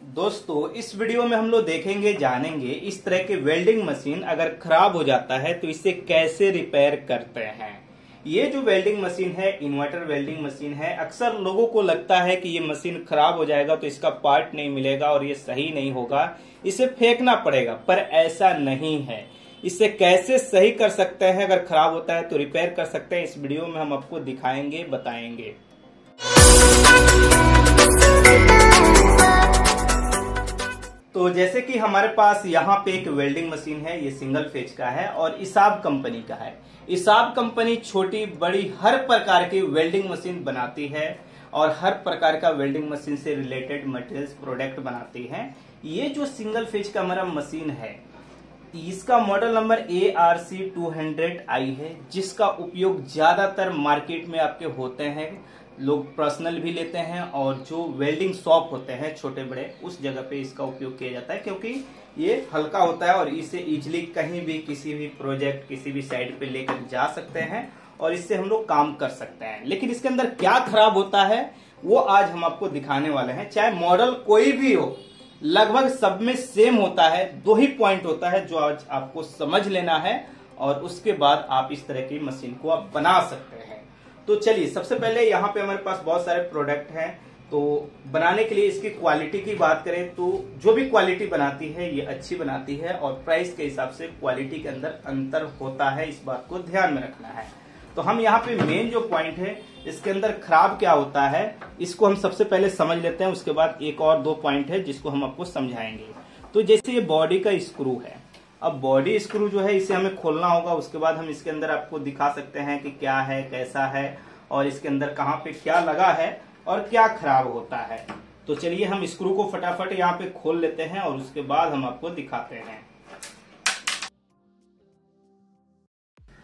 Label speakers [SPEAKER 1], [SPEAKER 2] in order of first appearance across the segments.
[SPEAKER 1] दोस्तों इस वीडियो में हम लोग देखेंगे जानेंगे इस तरह के वेल्डिंग मशीन अगर खराब हो जाता है तो इसे कैसे रिपेयर करते हैं। ये जो वेल्डिंग मशीन है इन्वर्टर वेल्डिंग मशीन है। अक्सर लोगों को लगता है कि ये मशीन खराब हो जाएगा तो इसका पार्ट नहीं मिलेगा और ये सही नहीं होगा, इसे फेंकना पड़ेगा, पर ऐसा नहीं है। इसे कैसे सही कर सकते हैं, अगर खराब होता है तो रिपेयर कर सकते हैं। इस वीडियो में हम आपको दिखाएंगे, बताएंगे। तो जैसे कि हमारे पास यहाँ पे एक वेल्डिंग मशीन है, ये सिंगल फेज का है और इसाब कंपनी का है। इसाब कंपनी छोटी बड़ी हर प्रकार की वेल्डिंग मशीन बनाती है और हर प्रकार का वेल्डिंग मशीन से रिलेटेड मटेरियल्स प्रोडक्ट बनाती है। ये जो सिंगल फेज का हमारा मशीन है इसका मॉडल नंबर ARC200i है, जिसका उपयोग ज्यादातर मार्केट में आपके होते हैं, लोग पर्सनल भी लेते हैं और जो वेल्डिंग शॉप होते हैं छोटे बड़े उस जगह पे इसका उपयोग किया जाता है, क्योंकि ये हल्का होता है और इसे इजीली कहीं भी किसी भी प्रोजेक्ट किसी भी साइड पे लेकर जा सकते हैं और इससे हम लोग काम कर सकते हैं। लेकिन इसके अंदर क्या खराब होता है वो आज हम आपको दिखाने वाले हैं। चाहे मॉडल कोई भी हो, लगभग सब में सेम होता है, दो ही पॉइंट होता है जो आज आपको समझ लेना है और उसके बाद आप इस तरह की मशीन को आप बना सकते हैं। तो चलिए सबसे पहले यहाँ पे हमारे पास बहुत सारे प्रोडक्ट हैं। तो बनाने के लिए इसकी क्वालिटी की बात करें तो जो भी क्वालिटी बनाती है ये अच्छी बनाती है और प्राइस के हिसाब से क्वालिटी के अंदर अंतर होता है, इस बात को ध्यान में रखना है। तो हम यहाँ पे मेन जो पॉइंट है इसके अंदर खराब क्या होता है इसको हम सबसे पहले समझ लेते हैं, उसके बाद एक और दो पॉइंट है जिसको हम आपको समझाएंगे। तो जैसे ये बॉडी का स्क्रू है, अब बॉडी स्क्रू जो है इसे हमें खोलना होगा, उसके बाद हम इसके अंदर आपको दिखा सकते हैं कि क्या है कैसा है और इसके अंदर कहाँ पे क्या लगा है और क्या खराब होता है। तो चलिए हम स्क्रू को फटाफट यहाँ पे खोल लेते हैं और उसके बाद हम आपको दिखाते हैं।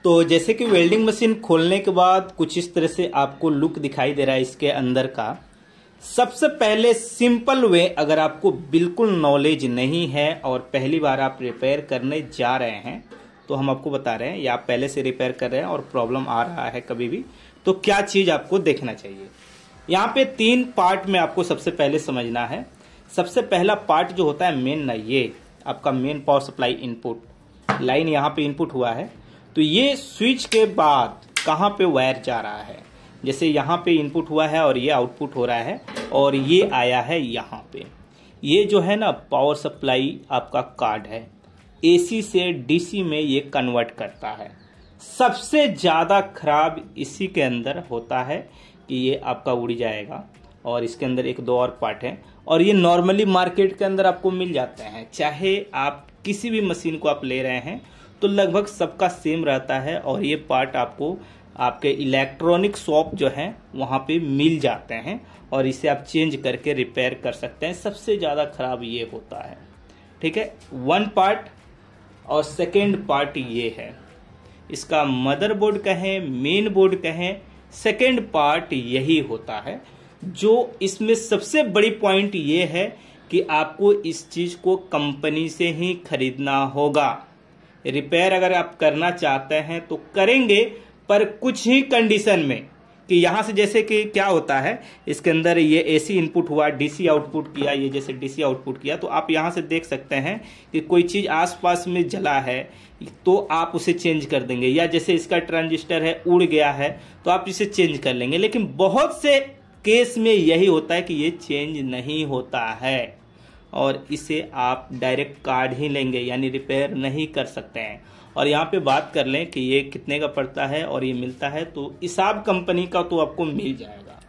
[SPEAKER 1] तो जैसे कि वेल्डिंग मशीन खोलने के बाद कुछ इस तरह से आपको लुक दिखाई दे रहा है इसके अंदर का। सबसे पहले सिंपल वे, अगर आपको बिल्कुल नॉलेज नहीं है और पहली बार आप रिपेयर करने जा रहे हैं तो हम आपको बता रहे हैं, या आप पहले से रिपेयर कर रहे हैं और प्रॉब्लम आ रहा है कभी भी, तो क्या चीज आपको देखना चाहिए। यहाँ पे 3 पार्ट में आपको सबसे पहले समझना है। सबसे पहला पार्ट जो होता है मेन ना, ये आपका main power supply input line यहाँ पे इनपुट हुआ है, तो ये स्विच के बाद कहाँ पे वायर जा रहा है। जैसे यहाँ पे इनपुट हुआ है और ये आउटपुट हो रहा है और ये आया है यहाँ पे। ये जो है ना पावर सप्लाई आपका कार्ड है, AC से DC में ये कन्वर्ट करता है। सबसे ज्यादा खराब इसी के अंदर होता है कि ये आपका उड़ जाएगा और इसके अंदर एक दो और पार्ट है और ये नॉर्मली मार्केट के अंदर आपको मिल जाते हैं। चाहे आप किसी भी मशीन को आप ले रहे हैं तो लगभग सबका सेम रहता है और ये पार्ट आपको आपके इलेक्ट्रॉनिक शॉप जो है वहाँ पे मिल जाते हैं और इसे आप चेंज करके रिपेयर कर सकते हैं। सबसे ज़्यादा खराब ये होता है, ठीक है। 1 पार्ट और सेकेंड पार्ट ये है, इसका मदरबोर्ड कहें मेन बोर्ड कहें, सेकेंड पार्ट यही होता है। जो इसमें सबसे बड़ी पॉइंट ये है कि आपको इस चीज़ को कंपनी से ही खरीदना होगा। रिपेयर अगर आप करना चाहते हैं तो करेंगे, पर कुछ ही कंडीशन में, कि यहाँ से जैसे कि क्या होता है इसके अंदर ये AC इनपुट हुआ, DC आउटपुट किया, ये जैसे DC आउटपुट किया, तो आप यहाँ से देख सकते हैं कि कोई चीज़ आसपास में जला है तो आप उसे चेंज कर देंगे, या जैसे इसका ट्रांजिस्टर है उड़ गया है तो आप इसे चेंज कर लेंगे। लेकिन बहुत से केस में यही होता है कि ये चेंज नहीं होता है और इसे आप डायरेक्ट काट ही लेंगे, यानी रिपेयर नहीं कर सकते हैं। और यहाँ पे बात कर लें कि ये कितने का पड़ता है और ये मिलता है, तो इसाब कंपनी का तो आपको मिल जाएगा।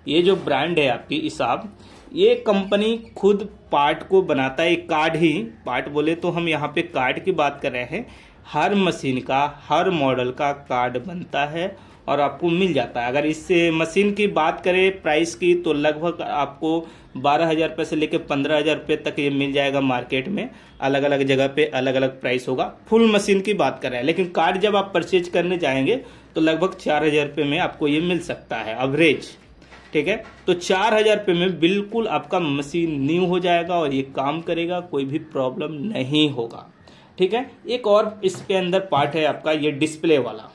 [SPEAKER 1] ये जो ब्रांड है आपकी इसाब, ये कंपनी खुद पार्ट को बनाता है, कार्ड ही पार्ट बोले तो हम यहाँ पे कार्ड की बात कर रहे हैं। हर मशीन का हर मॉडल का कार्ड बनता है और आपको मिल जाता है। अगर इस मशीन की बात करें प्राइस की तो लगभग आपको 12,000 रुपये से लेकर 15,000 रुपये तक ये मिल जाएगा मार्केट में। अलग अलग जगह पे अलग अलग प्राइस होगा। फुल मशीन की बात कर रहे हैं, लेकिन कार्ड जब आप परचेज करने जाएंगे तो लगभग 4,000 रुपये में आपको ये मिल सकता है एवरेज, ठीक है। तो 4,000 रुपये में बिल्कुल आपका मशीन न्यू हो जाएगा और ये काम करेगा, कोई भी प्रॉब्लम नहीं होगा, ठीक है। एक और इसके अंदर पार्ट है आपका ये डिस्प्ले वाला,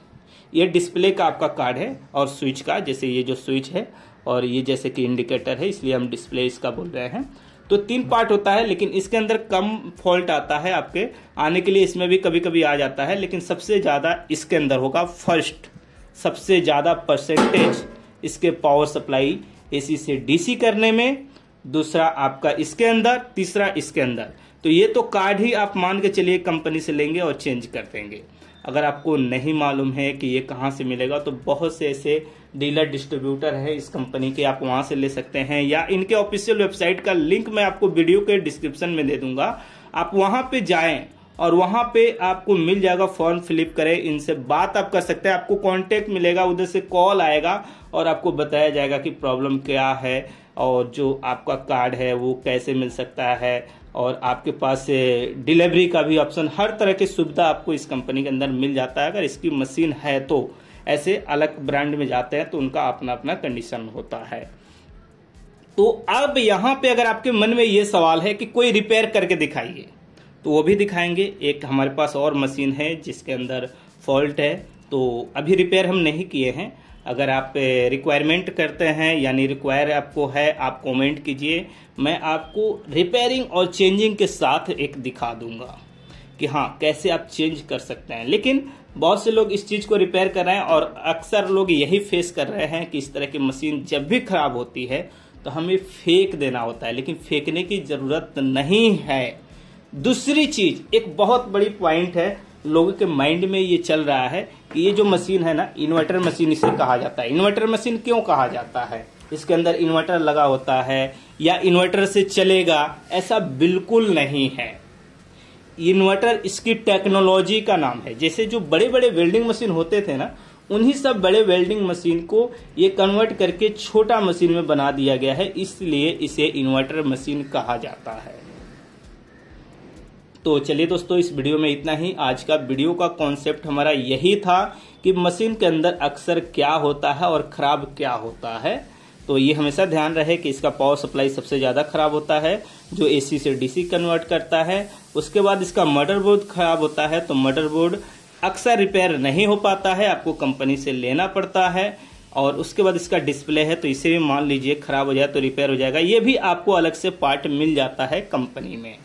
[SPEAKER 1] ये डिस्प्ले का आपका कार्ड है और स्विच का, जैसे ये जो स्विच है और ये जैसे कि इंडिकेटर है, इसलिए हम डिस्प्ले इसका बोल रहे हैं। तो 3 पार्ट होता है, लेकिन इसके अंदर कम फॉल्ट आता है आपके आने के लिए, इसमें भी कभी कभी आ जाता है, लेकिन सबसे ज्यादा इसके अंदर होगा। फर्स्ट सबसे ज्यादा परसेंटेज इसके पावर सप्लाई एसी से डीसी करने में, दूसरा आपका इसके अंदर, तीसरा इसके अंदर। तो ये तो कार्ड ही आप मान के चलिए कंपनी से लेंगे और चेंज कर देंगे। अगर आपको नहीं मालूम है कि ये कहाँ से मिलेगा तो बहुत से ऐसे डीलर डिस्ट्रीब्यूटर है इस कंपनी के, आप वहां से ले सकते हैं, या इनके ऑफिशियल वेबसाइट का लिंक मैं आपको वीडियो के डिस्क्रिप्शन में दे दूंगा। आप वहां पे जाएं और वहां पे आपको मिल जाएगा, फॉर्म फिलअप करें, इनसे बात आप कर सकते हैं, आपको कांटेक्ट मिलेगा, उधर से कॉल आएगा और आपको बताया जाएगा कि प्रॉब्लम क्या है और जो आपका कार्ड है वो कैसे मिल सकता है, और आपके पास डिलीवरी का भी ऑप्शन, हर तरह की सुविधा आपको इस कंपनी के अंदर मिल जाता है। अगर इसकी मशीन है तो ऐसे अलग ब्रांड में जाते हैं तो उनका अपना अपना कंडीशन होता है। तो अब यहां पे अगर आपके मन में ये सवाल है कि कोई रिपेयर करके दिखाइए, तो वो भी दिखाएंगे। एक हमारे पास और मशीन है जिसके अंदर फॉल्ट है, तो अभी रिपेयर हम नहीं किए हैं। अगर आप रिक्वायरमेंट करते हैं यानी रिक्वायर आपको है, आप कमेंट कीजिए, मैं आपको रिपेयरिंग और चेंजिंग के साथ एक दिखा दूंगा कि हाँ कैसे आप चेंज कर सकते हैं। लेकिन बहुत से लोग इस चीज को रिपेयर कर रहे हैं और अक्सर लोग यही फेस कर रहे हैं कि इस तरह की मशीन जब भी खराब होती है तो हमें फेंक देना होता है, लेकिन फेंकने की जरूरत नहीं है। दूसरी चीज, एक बहुत बड़ी पॉइंट है, लोगों के माइंड में ये चल रहा है कि ये जो मशीन है ना, इन्वर्टर मशीन इसे कहा जाता है। इन्वर्टर मशीन क्यों कहा जाता है? इसके अंदर इन्वर्टर लगा होता है या इन्वर्टर से चलेगा, ऐसा बिल्कुल नहीं है। इन्वर्टर इसकी टेक्नोलॉजी का नाम है। जैसे जो बड़े बड़े वेल्डिंग मशीन होते थे ना, उन्हीं सब बड़े वेल्डिंग मशीन को ये कन्वर्ट करके छोटा मशीन में बना दिया गया है, इसलिए इसे इन्वर्टर मशीन कहा जाता है। तो चलिए दोस्तों, इस वीडियो में इतना ही। आज का वीडियो का कॉन्सेप्ट हमारा यही था कि मशीन के अंदर अक्सर क्या होता है और खराब क्या होता है। तो ये हमेशा ध्यान रहे कि इसका पावर सप्लाई सबसे ज्यादा खराब होता है, जो एसी से डीसी कन्वर्ट करता है। उसके बाद इसका मदरबोर्ड खराब होता है, तो मदरबोर्ड अक्सर रिपेयर नहीं हो पाता है, आपको कंपनी से लेना पड़ता है। और उसके बाद इसका डिस्प्ले है, तो इसे भी मान लीजिए खराब हो जाए तो रिपेयर हो जाएगा, ये भी आपको अलग से पार्ट मिल जाता है कंपनी में।